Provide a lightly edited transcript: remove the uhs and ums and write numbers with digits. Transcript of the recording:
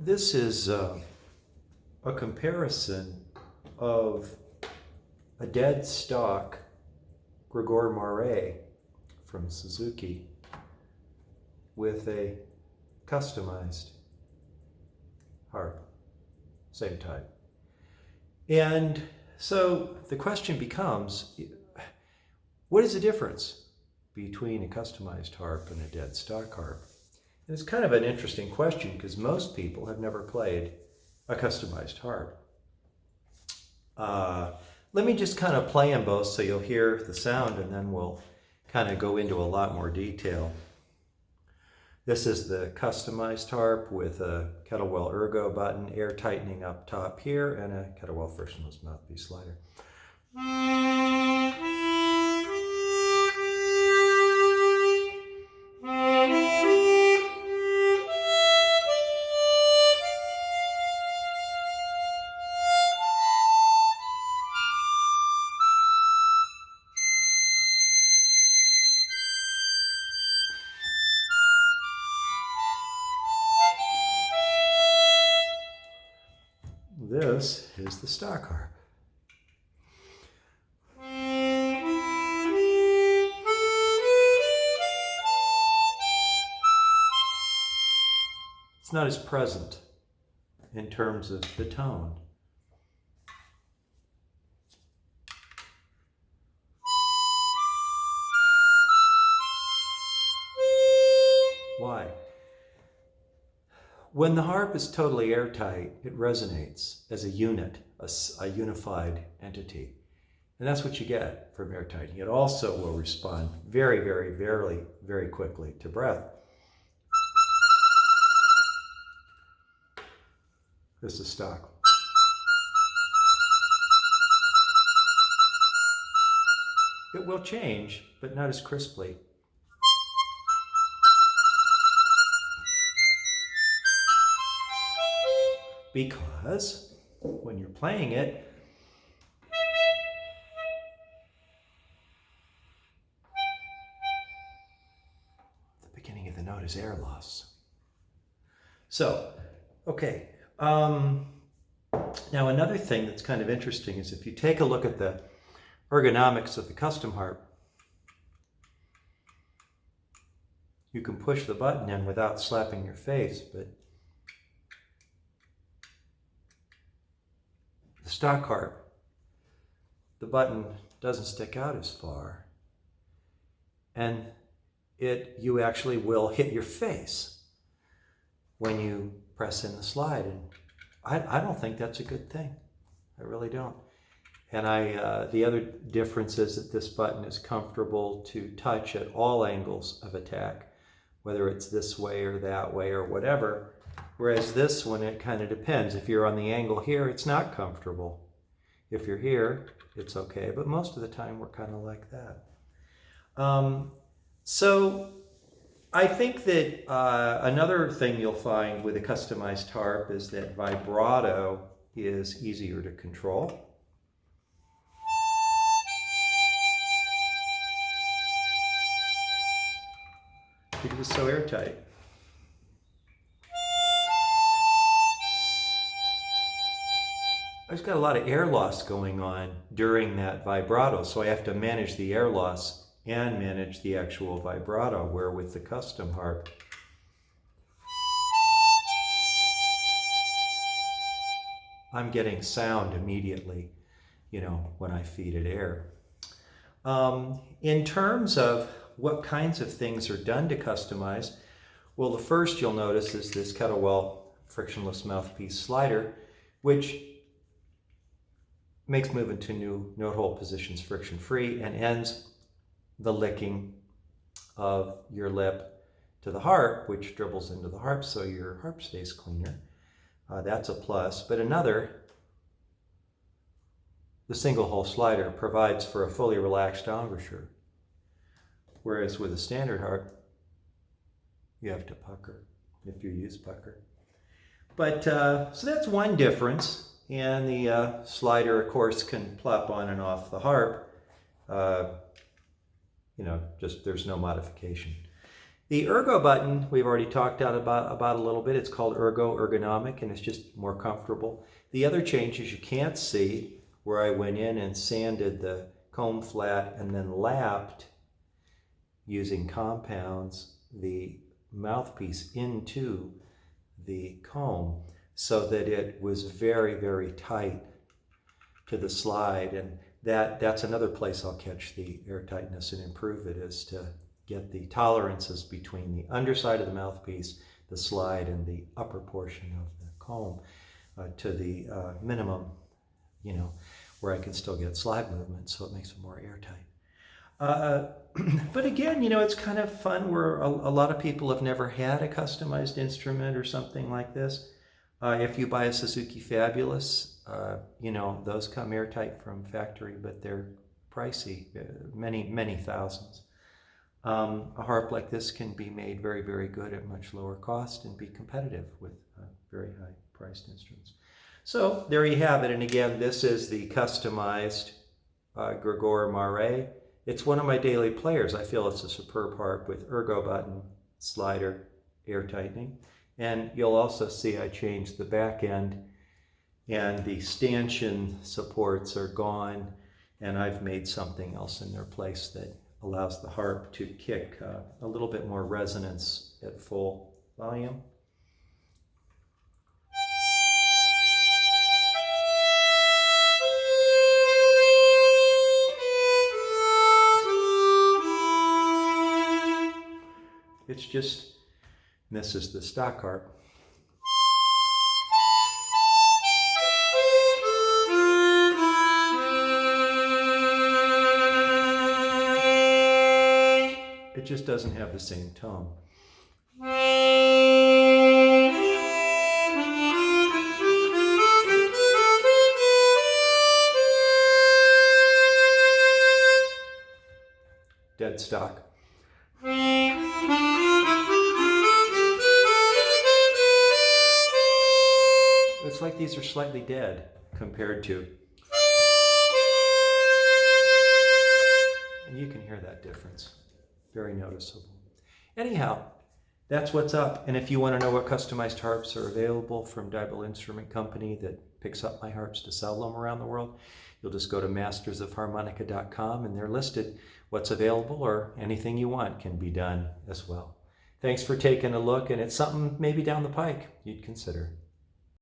This is a comparison of a dead stock Gregor Mare from Suzuki with a customized harp, same type. And so the question becomes, what is the difference between a customized harp and a dead stock harp? And it's kind of an interesting question because most people have never played a customized harp. Let me just kind of play them both so you'll hear the sound, and then we'll kind of go into a lot more detail. This is the customized harp with a Kettlewell ERGO button, air tightening up top here, and a Kettlewell Frictionless mouthpiece slider. This is the stock harp. It's not as present in terms of the tone. Why? When the harp is totally airtight, it resonates as a unit, a unified entity. And that's what you get from airtight. It also will respond very, very, very, very quickly to breath. This is stock. It will change, but not as crisply. Because when you're playing it, the beginning of the note is air loss. So, okay. Now another thing that's kind of interesting is if you take a look at the ergonomics of the custom harp, you can push the button in without slapping your face, but the stock harp, the button doesn't stick out as far, and you actually will hit your face when you press in the slide, and I don't think that's a good thing. I really don't. And the other difference is that this button is comfortable to touch at all angles of attack, whether it's this way or that way or whatever. Whereas this one, it kind of depends. If you're on the angle here, it's not comfortable. If you're here, it's okay. But most of the time, we're kind of like that. So I think that another thing you'll find with a customized harp is that vibrato is easier to control. Because it's so airtight. I've got a lot of air loss going on during that vibrato, so I have to manage the air loss and manage the actual vibrato, where with the custom harp, I'm getting sound immediately, when I feed it air. In terms of what kinds of things are done to customize, well, the first you'll notice is this Kettlewell Frictionless mouthpiece slider, which makes movement to new note hole positions friction-free and ends the licking of your lip to the harp, which dribbles into the harp so your harp stays cleaner. That's a plus. But another, the single hole slider provides for a fully relaxed embouchure, whereas with a standard harp, you have to pucker if you use pucker. But so that's one difference. And the slider, of course, can plop on and off the harp. Just there's no modification. The Ergo button we've already talked about a little bit. It's called Ergonomic, and it's just more comfortable. The other change is you can't see where I went in and sanded the comb flat and then lapped using compounds the mouthpiece into the comb so that it was very, very tight to the slide. And that's another place I'll catch the airtightness and improve it, is to get the tolerances between the underside of the mouthpiece, the slide, and the upper portion of the comb to the minimum, where I can still get slide movement, so it makes it more airtight. But again, it's kind of fun where a lot of people have never had a customized instrument or something like this. If you buy a Suzuki Fabulous, those come airtight from factory, but they're pricey, many, many thousands. A harp like this can be made very, very good at much lower cost and be competitive with very high priced instruments. So there you have it. And again, this is the customized Gregor Mare. It's one of my daily players. I feel it's a superb harp with ergo button, slider, air tightening. And you'll also see I changed the back end, and the stanchion supports are gone, and I've made something else in their place that allows the harp to kick a little bit more resonance at full volume. It's just, this is the stock harp. It just doesn't have the same tone. Dead stock. It's like these are slightly dead compared to, and you can hear that difference. Very noticeable. Anyhow, that's what's up. And if you want to know what customized harps are available from Deibel Instrument Company that picks up my harps to sell them around the world, you'll just go to mastersofharmonica.com, and they're listed what's available, or anything you want can be done as well. Thanks for taking a look, and it's something maybe down the pike you'd consider.